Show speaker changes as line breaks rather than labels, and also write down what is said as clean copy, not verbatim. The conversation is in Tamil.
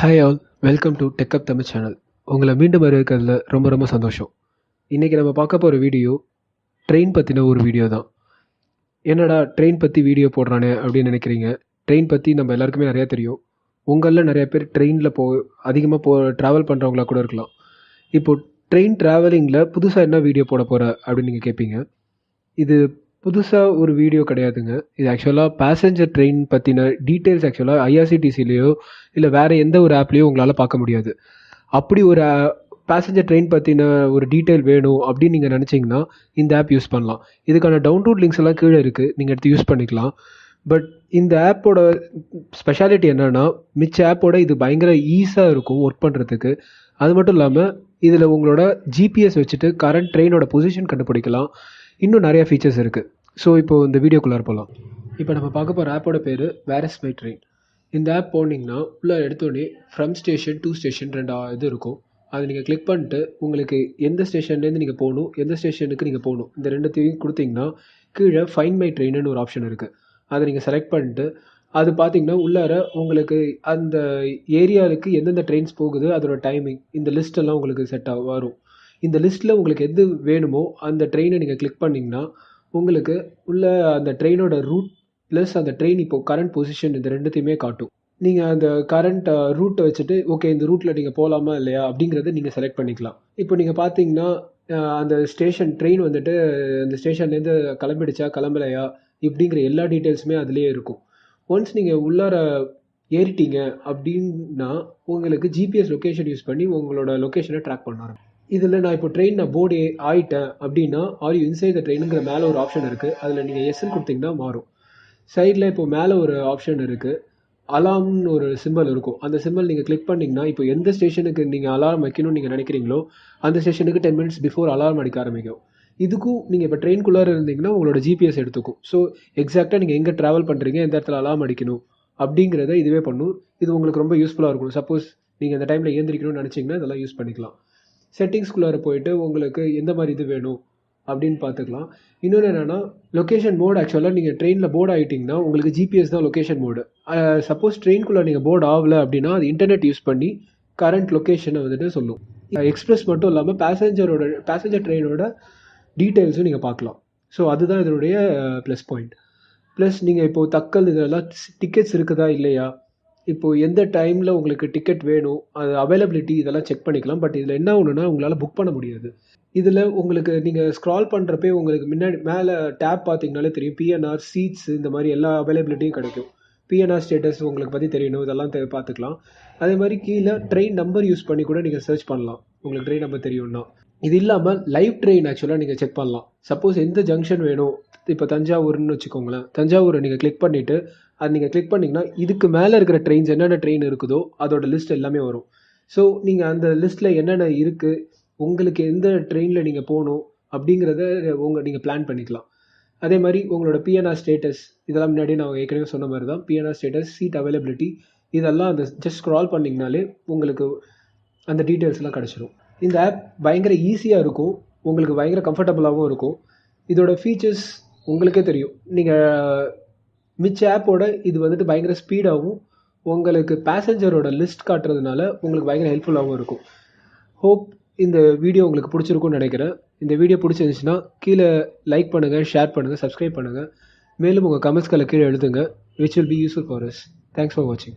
Hi all, welcome to Techup Tamil channel. உங்களை மீண்டும் வரவேற்கிறதுல ரொம்ப ரொம்ப சந்தோஷம். இன்றைக்கி நம்ம பார்க்க போகிற வீடியோ ட்ரெயின் பற்றின ஒரு வீடியோ தான். என்னடா ட்ரெயின் பற்றி வீடியோ போடுறானே அப்படின்னு நினைக்கிறீங்க. ட்ரெயின் பற்றி நம்ம எல்லாருக்குமே நிறையா தெரியும். உங்களில் நிறைய பேர் ட்ரெயினில் அதிகமாக ட்ராவல் பண்ணுறவங்களா கூட இருக்கலாம். இப்போது ட்ரெயின் ட்ராவலிங்கில் புதுசாக என்ன வீடியோ போட போகிற அப்படின்னு நீங்கள் கேட்பீங்க. இது புதுசாக ஒரு வீடியோ கிடையாதுங்க. இது ஆக்சுவலாக பேசஞ்சர் ட்ரெயின் பற்றின டீட்டெயில்ஸ் ஆக்சுவலாக ஐஆர்சிடிசிலேயோ இல்லை வேறு எந்த ஒரு ஆப்லேயோ உங்களால் பார்க்க முடியாது. அப்படி ஒரு பேசஞ்சர் ட்ரெயின் பற்றின ஒரு டீட்டெயில் வேணும் அப்படின்னு நீங்கள் நினச்சிங்கன்னா இந்த ஆப் யூஸ் பண்ணலாம். இதுக்கான டவுன்லோட் லிங்க்ஸ் எல்லாம் கீழே இருக்குது, நீங்கள் எடுத்து யூஸ் பண்ணிக்கலாம். பட் இந்த ஆப்போட ஸ்பெஷாலிட்டி என்னென்னா, மிச்ச ஆப்போட இது பயங்கர ஈஸியாக இருக்கும் ஒர்க் பண்ணுறதுக்கு. அது மட்டும் இல்லாமல் இதில் உங்களோட ஜிபிஎஸ் வச்சுட்டு கரண்ட் ட்ரெயினோட பொசிஷன் கண்டுபிடிக்கலாம். இன்னும் நிறைய ஃபீச்சர்ஸ் இருக்குது. ஸோ இப்போது இந்த வீடியோக்குள்ளார போகலாம். இப்போ நம்ம பார்க்க போகிற ஆப்போட பேர் வேர் இஸ் மை ட்ரெயின். இந்த ஆப் போனீங்கன்னா உள்ளே எடுத்தோடனே ஃப்ரம் ஸ்டேஷன் டு ஸ்டேஷன் 2 இது இருக்கும். அதை நீங்கள் கிளிக் பண்ணிட்டு உங்களுக்கு எந்த ஸ்டேஷன்லேருந்து நீங்கள் போகணும், எந்த ஸ்டேஷனுக்கு நீங்கள் போகணும், இந்த ரெண்டுத்தையும் கொடுத்தீங்கன்னா கீழே ஃபைண்ட் மை ட்ரெயின்னு ஒரு ஆப்ஷன் இருக்குது. அதை நீங்கள் செலக்ட் பண்ணிட்டு அது பார்த்தீங்கன்னா உள்ளார உங்களுக்கு அந்த ஏரியாவுக்கு எந்தெந்த ட்ரெயின்ஸ் போகுது, அதோட டைமிங், இந்த லிஸ்ட்டெல்லாம் உங்களுக்கு செட்டாக வரும். இந்த லிஸ்ட்டில் உங்களுக்கு எது வேணுமோ அந்த ட்ரெயினை நீங்கள் கிளிக் பண்ணிங்கன்னா உங்களுக்கு உள்ள அந்த ட்ரெயினோட ரூட் ப்ளஸ் அந்த ட்ரெயின் இப்போது கரண்ட் பொசிஷன் இந்த ரெண்டுத்தையுமே காட்டும். நீங்கள் அந்த கரண்ட் ரூட்டை வச்சுட்டு ஓகே இந்த ரூட்டில் நீங்கள் போகலாமா இல்லையா அப்படிங்கிறத நீங்கள் செலக்ட் பண்ணிக்கலாம். இப்போ நீங்கள் பார்த்தீங்கன்னா அந்த ஸ்டேஷன் ட்ரெயின் வந்துட்டு அந்த ஸ்டேஷன்லேருந்து கிளம்பிடுச்சா கிளம்பலையா இப்படிங்கிற எல்லா டீட்டெயில்ஸுமே அதுலேயே இருக்கும். ஒன்ஸ் நீங்கள் உள்ளார ஏறிட்டீங்க அப்படின்னா உங்களுக்கு ஜிபிஎஸ் லொக்கேஷன் யூஸ் பண்ணி உங்களோட லொக்கேஷனை ட்ராக் பண்ண இதில் நான் இப்போ ட்ரெயின் போர்டு ஆகிட்டேன் அப்படின்னா ஆர் யூ இன்சைட் த ட்ரெயினுங்கிற மேலே ஒரு ஆப்ஷன் இருக்குது. அதில் நீங்கள் எஸ்ன்னு கொடுத்தீங்கன்னா மாறும். சைடில் இப்போ மேலே ஒரு ஆப்ஷன் இருக்குது, அலார்ம்னு ஒரு சிம்பிள் இருக்கும். அந்த சிம்பிள் நீங்கள் கிளிக் பண்ணிங்கன்னா இப்போ எந்த ஸ்டேஷனுக்கு நீங்கள் அலாரம் வைக்கணும்னு நீங்கள் நினைக்கிறீங்களோ அந்த ஸ்டேஷனுக்கு 10 minutes பிஃபோர் அலார்ம் அடிக்க ஆரம்பிக்கும். இதுக்கும் நீங்கள் இப்போ ட்ரெயின்குள்ளார இருந்தீங்கன்னா உங்களோட ஜிபிஎஸ் எடுத்துக்கும். ஸோ எக்ஸாக்டாக நீங்கள் எங்கே ட்ராவல் பண்ணுறீங்க, எந்த இடத்துல அலார்ம் அடிக்கணும் அப்படிங்கிறத இதுவே பண்ணும். இது உங்களுக்கு ரொம்ப யூஸ்ஃபுல்லாக இருக்கும். சப்போஸ் நீங்கள் அந்த டைமில் ஏந்திரிக்கணும்னு நினச்சிங்கன்னா இதெல்லாம் யூஸ் பண்ணிக்கலாம். செட்டிங்ஸ்குள்ளார போயிட்டு உங்களுக்கு எந்த மாதிரி இது வேணும் அப்படின்னு பார்த்துக்கலாம். இன்னொன்று என்னென்னா லொக்கேஷன் மோட். ஆக்சுவலாக நீங்கள் ட்ரெயினில் போர்டு ஆகிட்டிங்கன்னா உங்களுக்கு ஜிபிஎஸ் தான் லொக்கேஷன் மோடு. சப்போஸ் ட்ரெயின்குள்ளே நீங்கள் போர்டு ஆகலை அப்படின்னா அது இன்டர்நெட் யூஸ் பண்ணி கரண்ட் லொக்கேஷனை வந்துட்டு சொல்லும். எக்ஸ்பிரஸ் மட்டும் இல்லாமல் பேசஞ்சர் ட்ரெயினோட டீட்டெயில்ஸும் நீங்கள் பார்க்கலாம். ஸோ அதுதான் இதனுடைய ப்ளஸ் பாயிண்ட். ப்ளஸ் நீங்கள் இப்போது தக்கல் இதெல்லாம் டிக்கெட்ஸ் இருக்குதா இல்லையா, இப்போது எந்த டைமில் உங்களுக்கு டிக்கெட் வேணும், அது அவைலபிலிட்டி இதெல்லாம் செக் பண்ணிக்கலாம். பட் இதில் என்ன ஒன்றுனா உங்களால் புக் பண்ண முடியாது. இதில் உங்களுக்கு நீங்கள் ஸ்க்ரால் பண்ணுறப்பே உங்களுக்கு முன்னாடி மேலே டேப் பார்த்தீங்கனாலே தெரியும், பிஎன்ஆர் சீட்ஸ் இந்த மாதிரி எல்லா அவைலபிலிட்டியும் கிடைக்கும். பிஎன்ஆர் ஸ்டேட்டஸ் உங்களுக்கு பற்றி தெரியணும், இதெல்லாம் பார்த்துக்கலாம். அதே மாதிரி கீழே ட்ரெயின் நம்பர் யூஸ் பண்ணி கூட நீங்கள் சர்ச் பண்ணலாம் உங்களுக்கு ட்ரெயின் நம்பர் தெரியும்னா. இது இல்லாமல் லைவ் ட்ரெயின் ஆக்சுவலாக நீங்கள் செக் பண்ணலாம். சப்போஸ் எந்த ஜங்ஷன் வேணும், இப்போ தஞ்சாவூர்னு வச்சுக்கோங்களேன், தஞ்சாவூரை நீங்கள் கிளிக் பண்ணிவிட்டு அது நீங்கள் கிளிக் பண்ணிங்கன்னா இதுக்கு மேலே இருக்கிற ட்ரெயின்ஸ் என்னென்ன ட்ரெயின் இருக்குதோ அதோட லிஸ்ட் எல்லாமே வரும். ஸோ நீங்கள் அந்த லிஸ்ட்டில் என்னென்ன இருக்குது, உங்களுக்கு எந்த ட்ரெயினில் நீங்கள் போகணும் அப்படிங்கிறத நீங்கள் பிளான் பண்ணிக்கலாம். அதே மாதிரி உங்களோட பிஎன்ஆர் ஸ்டேட்டஸ் இதெல்லாம் முன்னாடி நான் ஏற்கனவே சொன்ன மாதிரி தான். பிஎன்ஆர் ஸ்டேட்டஸ், சீட் அவைலபிலிட்டி இதெல்லாம் அந்த ஜஸ்ட் ஸ்க்ரால் பண்ணிங்கனாலே உங்களுக்கு அந்த டீட்டெயில்ஸ்லாம் கிடச்சிரும். இந்த ஆப் பயங்கர ஈஸியாக இருக்கும், உங்களுக்கு பயங்கர கம்ஃபர்டபுளாகவும் இருக்கும். இதோட ஃபீச்சர்ஸ் உங்களுக்கே தெரியும். நீங்கள் மிச்ச ஆப்போட இது வந்துட்டு பயங்கர ஸ்பீடாகவும் உங்களுக்கு பேசஞ்சரோட லிஸ்ட் காட்டுறதுனால உங்களுக்கு பயங்கர ஹெல்ப்ஃபுல்லாகவும் இருக்கும். ஹோப் இந்த வீடியோ உங்களுக்கு பிடிச்சிருக்கும்னு நினைக்கிறேன். இந்த வீடியோ பிடிச்சிருந்துச்சுன்னா கீழே லைக் பண்ணுங்கள், ஷேர் பண்ணுங்கள், சப்ஸ்கிரைப் பண்ணுங்கள். மேலும் உங்கள் கமெண்ட்ஸ்களை கீழே எழுதுங்க, which will be useful for us. Thanks for watching.